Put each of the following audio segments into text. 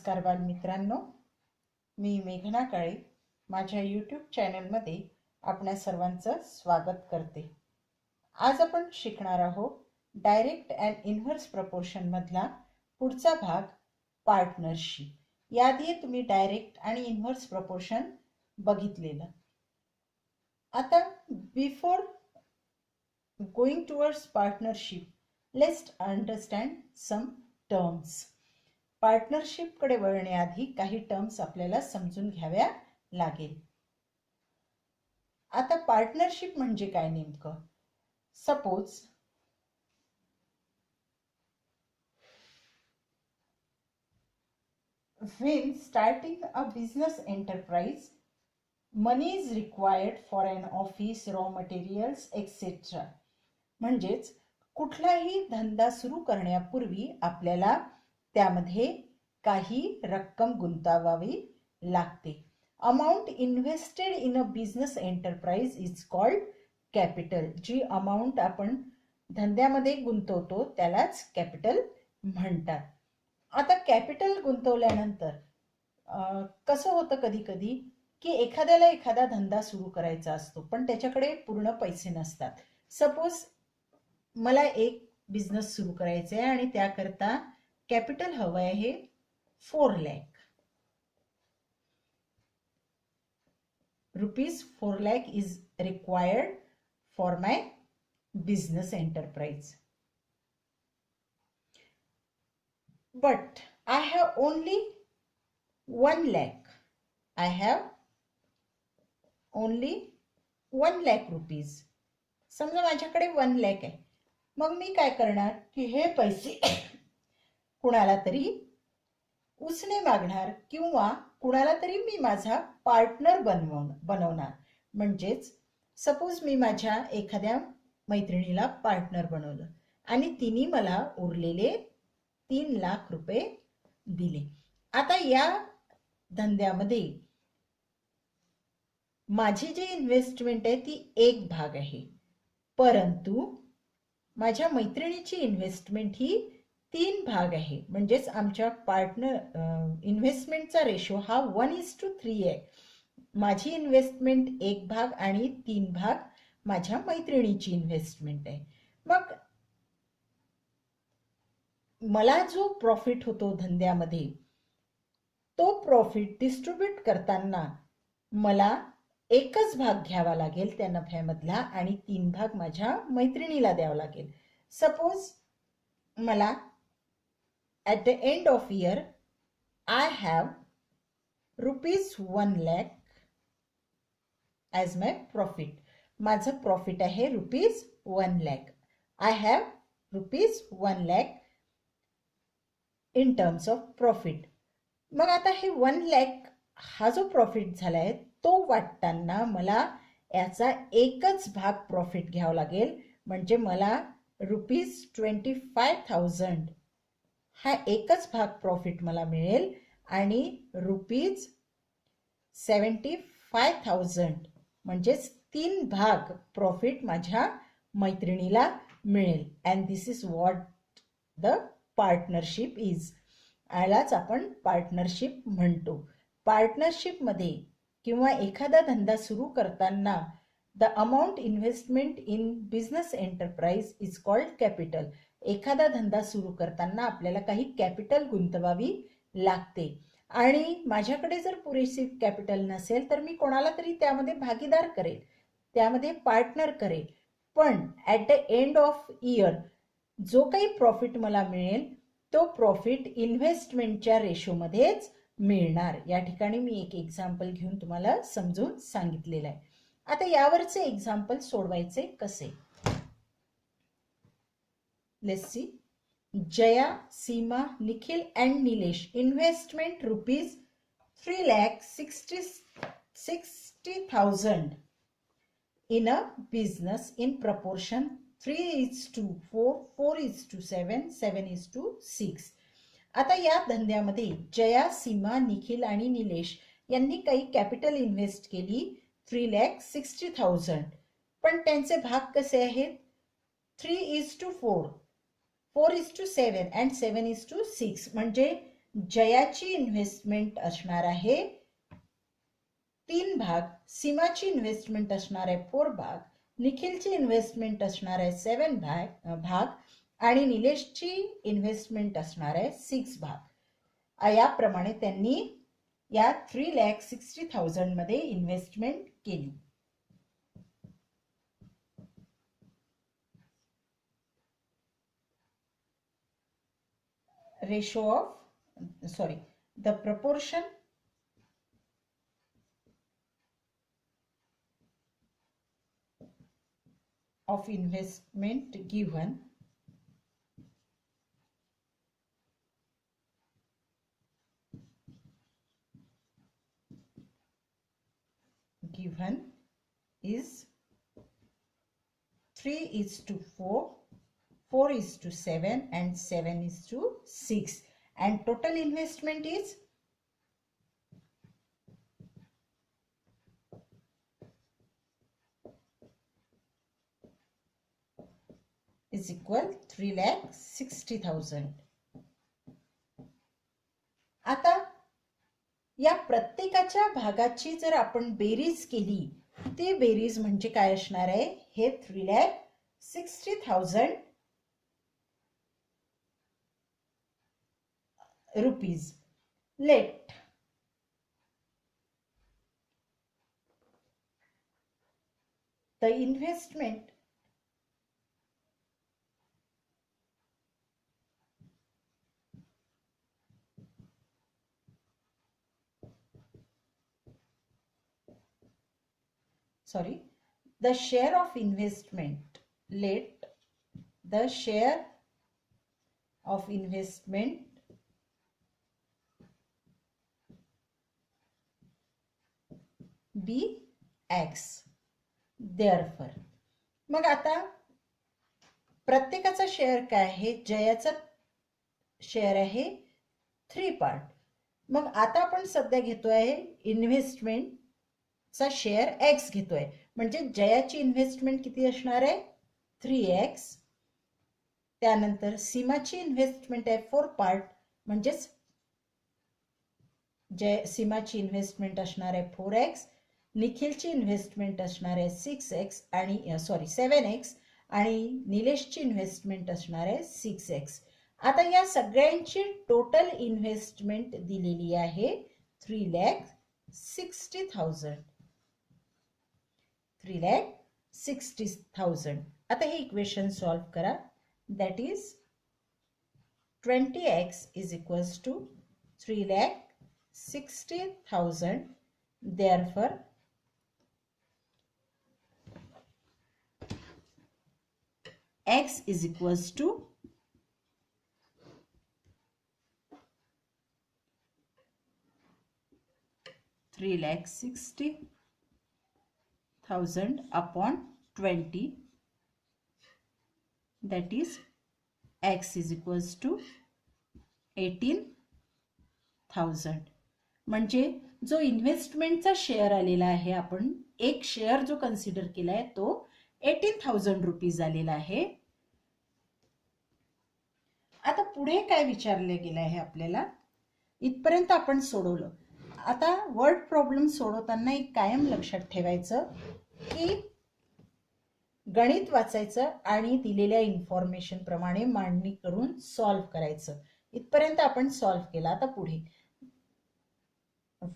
नमस्कार बालमित्रांनो, मी मेघना काळे माझ्या यूट्यूब चॅनलमध्ये आपणा सर्वांचं स्वागत करते. आज आपण शिकणार आहोत डायरेक्ट अँड इन्व्हर्स प्रपोर्शन मधला पुढचा भाग पार्टनरशिप. याआधी तुम्ही डायरेक्ट आणि इन्व्हर्स प्रपोर्शन बघितलेलं. आता before going towards partnership, let's understand some terms. पार्टनरशिपकडे वळण्याआधी काही टर्म्स आपल्याला समजून घ्याव्या लागेल. आता पार्टनरशिप म्हणजे काय नेमकं? Suppose when starting a business enterprise, money is required for an office, raw materials, etc. म्हणजेच कुठलाही धंदा सुरू करण्यापूर्वी आपल्याला त्यामध्ये काही रक्कम गुंतवावी लागते. Amount invested in a business enterprise is called capital. जी अमाउंट आपण धंद्यामध्ये गुंतवतो त्यालाच कॅपिटल म्हणतात. आता कॅपिटल गुंतवल्यानंतर कसं होतं कधी कधी की एखाद्याला एखादा धंदा सुरू करायचा असतो पण त्याच्याकडे पूर्ण पैसे नसतात. सपोज मला एक बिझनेस सुरू करायचा आहे आणि त्याकरता कॅपिटल हवं आहे 4 lakh rupees. 4 lakh is required for my business enterprise. But I have only 1 lakh. I have only 1 lakh rupees. समजा माझ्याकडे 1 लाख आहे. मग मी काय करणार की हे पैसे कुणाला तरी उसने मागणार किंवा कुणाला तरी मी माझा पार्टनर बनवणार. म्हणजेच सपोज मी माझ्या एखाद्या मैत्रिणीला पार्टनर बनवलं आणि तिने मला उरलेले 3 लाख रुपये दिले. आता या धंद्यामध्ये माझी जी इन्व्हेस्टमेंट आहे ती एक भाग आहे, परंतु माझ्या मैत्रिणीची इन्व्हेस्टमेंट ही 3 भाग आहे. म्हणजेच आमच्या पार्टनर इन्व्हेस्टमेंटचा रेशो हा 1:3 आहे. माझी इन्व्हेस्टमेंट एक भाग आणि 3 भाग माझ्या मैत्रिणीची इन्व्हेस्टमेंट आहे. मग मला जो प्रॉफिट होतो धंद्यामध्ये तो प्रॉफिट डिस्ट्रीब्यूट करताना मला एकच भाग घ्यावा लागेल त्या नफ्यामधला आणि 3 भाग माझ्या मैत्रिणीला द्यावा लागेल. सपोज मला at the end of year I have ₹1 lakh as my profit. माझं प्रॉफिट आहे ₹1 lakh. I have ₹1 lakh in terms of profit. मग आता हे 1 लाख हा जो प्रॉफिट झालाय तो वाटताना मला याचा एकच भाग प्रॉफिट घ्यावा लागेल. म्हणजे मला ₹25,000 हा एकच भाग प्रॉफिट मला मिळेल आणि ₹75,000 म्हणजेच 3 भाग प्रॉफिट माझ्या मैत्रिणीला मिळेल. And this is what the partnership is. यालाच आपण पार्टनरशिप म्हणतो. पार्टनरशिपमध्ये किंवा एखादा धंदा सुरू करताना the amount investment in business enterprise is called capital. एखादा धंदा सुरू करताना आपल्याला काही कॅपिटल गुंतवावी लागते आणि माझ्याकडे जर पुरेशी कॅपिटल नसेल तर मी कोणाला तरी त्यामध्ये भागीदार करेल, त्यामध्ये पार्टनर करेल. पण at the end of year जो काही प्रॉफिट मला मिळेल तो प्रॉफिट इन्व्हेस्टमेंटच्या रेशोमध्येच मिळणार. या ठिकाणी मी एक एक्झाम्पल घेऊन तुम्हाला समजून सांगितलेलं आहे. आता यावरचे एक्झाम्पल सोडवायचे कसे? Let's see. Jaya, Seema, Nikhil and Nilesh investment ₹3,60,000 in a business in proportion 3:4, 4:7, 7:6. आता या धंद्यामध्ये जया, सीमा, निखिल आणि निलेश यांनी काही कॅपिटल इन्व्हेस्ट केली 3,60,000. पण त्यांचे भाग कसे आहेत? 3:4, 4:7 and 7:6. म्हणजे जयाची इन्व्हेस्टमेंट असणार आहे 3 भाग, सीमाची इन्व्हेस्टमेंट असणार आहे 4 भाग, निखिलची इन्व्हेस्टमेंट असणार आहे 7 भाग आणि निलेशची इन्व्हेस्टमेंट असणार आहे 6 भाग. याप्रमाणे त्यांनी या 3,60,000 मध्ये इन्व्हेस्टमेंट केली. the proportion of investment given is 3:4, 4:7 and 7:6, and total investment is equal 3,60,000. आता या प्रत्येकाच्या भागाची जर आपण बेरीज केली, ती बेरीज म्हणजे काय असणार आहे, हे 3,60,000 rupees. Let the investment the share of investment, let the share of investment be X. Therefore, मग आता प्रत्येकाचा शेअर काय आहे, जयाचा शेअर आहे 3 पार्ट. मग आता आपण सध्या घेतोय इन्व्हेस्टमेंट चा शेअर X घेतोय, म्हणजे जयाची इन्व्हेस्टमेंट किती असणार आहे 3x. त्यानंतर सीमाची इन्व्हेस्टमेंट आहे 4 पार्ट, म्हणजे सीमाची इन्व्हेस्टमेंट असणार आहे 4x, निखिलची इन्व्हेस्टमेंट असणार आहे 6x आणि 7x आणि निलेशची इन्व्हेस्टमेंट असणार आहे 6x. आता या सगळ्यांची टोटल इन्व्हेस्टमेंट दिलेली आहे 3,60,000. 3,60,000. आता हे इक्वेशन सॉल्व करा. That is 20x is equals to 3,60,000. Therefore, x is equals to 3,60,000 upon 20. That is x is equals to 18,000. म्हणजे जो इन्व्हेस्टमेंटचा शेअर आलेला आहे, आपण एक शेअर जो कन्सिडर केलाय तो 18,000 रुपीज आलेला आहे. आता पुढे काय विचारले गेले आहे आपल्याला, इथपर्यंत आपण सोडवलं. आता वर्ड प्रॉब्लेम सोडवताना एक कायम लक्षात ठेवायचं की गणित वाचायचं आणि दिलेल्या इन्फॉर्मेशन प्रमाणे मांडणी करून सॉल्व करायचं. इथपर्यंत आपण सॉल्व केला. आता पुढे,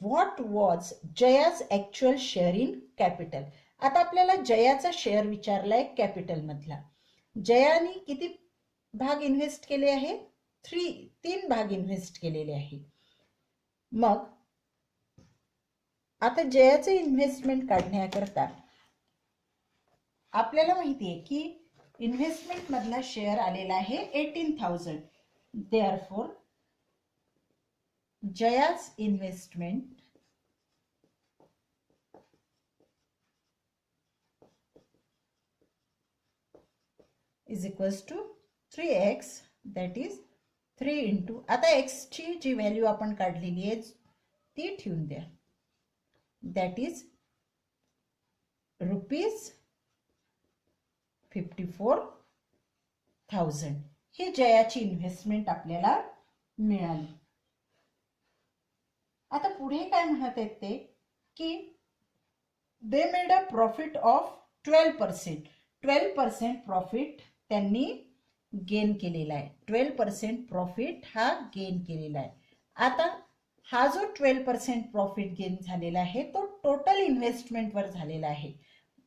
what was Jaya's actual share in capital. आता आपल्याला जयाचा शेअर विचारलाय कॅपिटल मधला. जयाने किती भाग इन्व्हेस्ट केले आहे, 3 भाग इन्व्हेस्ट केलेले आहे. मग आता जयाचे इन्व्हेस्टमेंट काढण्याकरता आपल्याला माहिती आहे की इन्व्हेस्टमेंट मधला शेअर आलेला आहे 18,000. Therefore Jaya's investment is equals to 3x. That is 3 into, आता x ची जी व्हॅल्यू आपण काढलेली आहे ती ठेवून द्या. That is ₹54,000. ही जयाची इन्व्हेस्टमेंट आपल्याला मिळाली. आता पुढे काय म्हणत आहेत ते की they made a profit of 12%. 12% profit त्यांनी गेन केलेला आहे. 12% प्रॉफिट हा गेन केलेला आहे. आता हा जो 12% प्रॉफिट गेन झालेला आहे तो टोटल इन्व्हेस्टमेंटवर झालेला आहे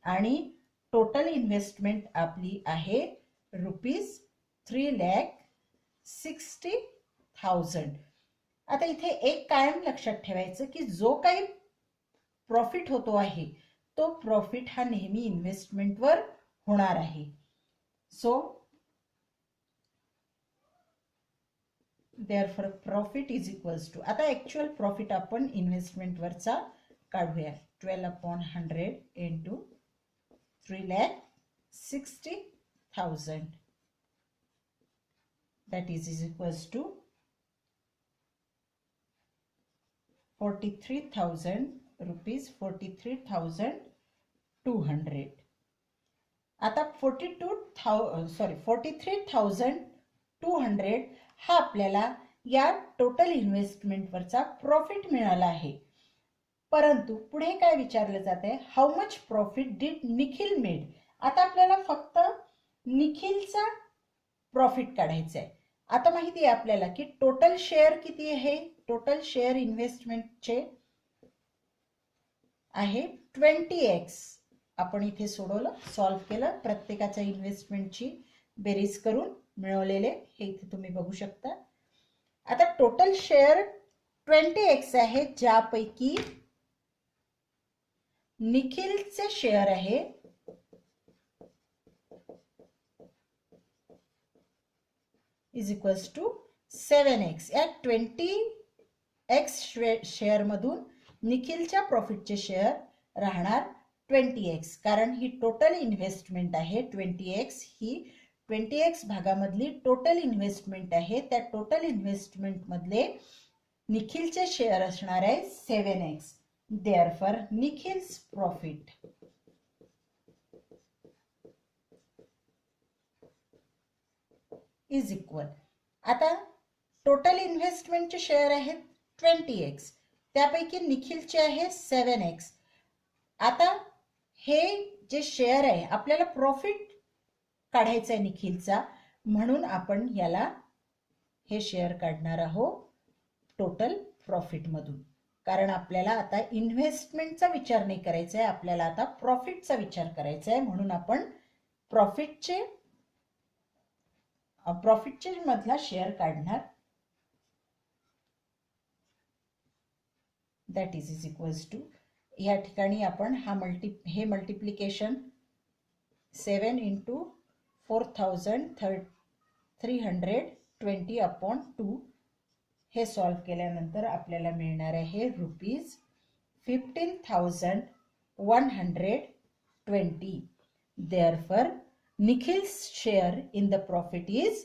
आणि टोटल इन्व्हेस्टमेंट आपली आहे ₹3,60,000. आता इथे एक कायम लक्षात ठेवायचं की जो काही प्रॉफिट होतो आहे तो प्रॉफिट हा नेहमी इन्व्हेस्टमेंटवर होणार आहे. So therefore profit is equals to, आता ॲक्च्युअल प्रॉफिट आपण इन्व्हेस्टमेंटवरचा काढूया. 12/100 into 3,60,000 that is equals to 43,000 rupees, 43,200. आता 43,200 हा आपल्याला या टोटल इन्व्हेस्टमेंटवरचा प्रॉफिट मिळाला आहे. परंतु पुढे काय विचारलं जात आहे, how much profit did Nikhil made. आता आपल्याला फक्त निखिलचा प्रॉफिट काढायचा आहे. आता माहिती आहे आपल्याला की टोटल शेअर किती आहे, टोटल शेअर इन्व्हेस्टमेंटचे आहे 20x. आपण इथे सोडवलं, सॉल्व्ह केलं, प्रत्येकाच्या इन्व्हेस्टमेंटची बेरीज करून मिळवलेले हे इथे तुम्ही बघू शकता. आता टोटल शेअर 20x आहे, ज्यापैकी निखिलचे शेअर आहे इज इक्वल्स टू 7x. या 20x शेअर मधून निखिलच्या प्रॉफिटचे शेअर राहणार 20x, कारण ही टोटल इन्व्हेस्टमेंट आहे. 20x ही 20x भागामधली टोटल इन्व्हेस्टमेंट आहे. त्या टोटल इन्व्हेस्टमेंट मधले निखिलचे शेअर असणार आहे 7x. Therefore Nikhil's profit is equal, आता टोटल इन्व्हेस्टमेंटचे शेअर आहेत 20x, त्यापैकी निखिलचे आहे 7x. आता हे जे शेअर आहे आपल्याला प्रॉफिट काढायचा आहे निखिलचा, म्हणून आपण याला हे शेअर काढणार आहोत टोटल प्रॉफिट मधून. कारण आपल्याला आता इन्व्हेस्टमेंटचा विचार नाही करायचा आहे, आपल्याला आता प्रॉफिटचा विचार करायचा आहे. म्हणून आपण प्रॉफिटचे मधला शेअर काढणार. दॅट इज इक्वल्स टू, या ठिकाणी आपण हे मल्टिप्लिकेशन 7 इंटू 4,320/2 हे सॉल्व्ह केल्यानंतर आपल्याला मिळणार आहे ₹15,120. Therefore Nikhil's share in the profit is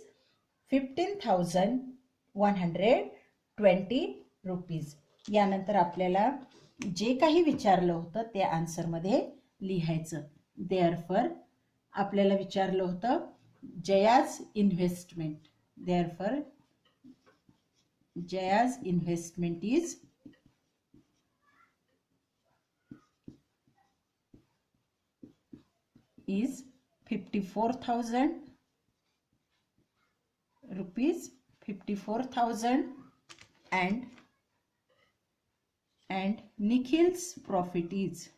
₹15,120. यानंतर आपल्याला जे काही विचारलं होतं ते आन्सरमध्ये लिहायचं. देअरफॉर आपल्याला विचारलं होतं Jaya's investment. Therefore Jaya's investment is ₹54,000, 54,000 and Nikhil's profit is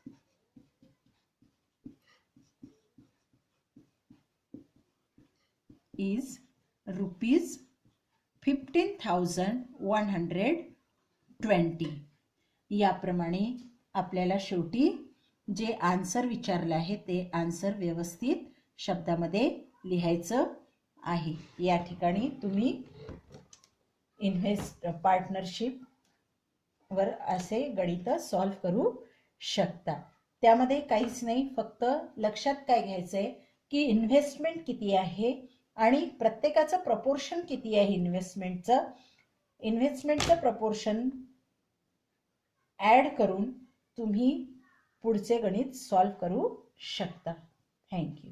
₹15,120. याप्रमाणे आपल्याला शेवटी जे आन्सर विचारलं आहे ते आन्सर व्यवस्थित शब्दामध्ये लिहायचं आहे. या ठिकाणी तुम्ही पार्टनरशिप वर असे गणित सॉल्व्ह करू शकता. त्यामध्ये काहीच नाही, फक्त लक्षात काय घ्यायचंय की इन्व्हेस्टमेंट किती आहे आणि प्रत्येकाचं प्रपोर्शन किती आहे. इन्व्हेस्टमेंटचं प्रपोर्शन ऍड करून तुम्ही पुढचे गणित सॉल्व्ह करू शकता. थँक्यू.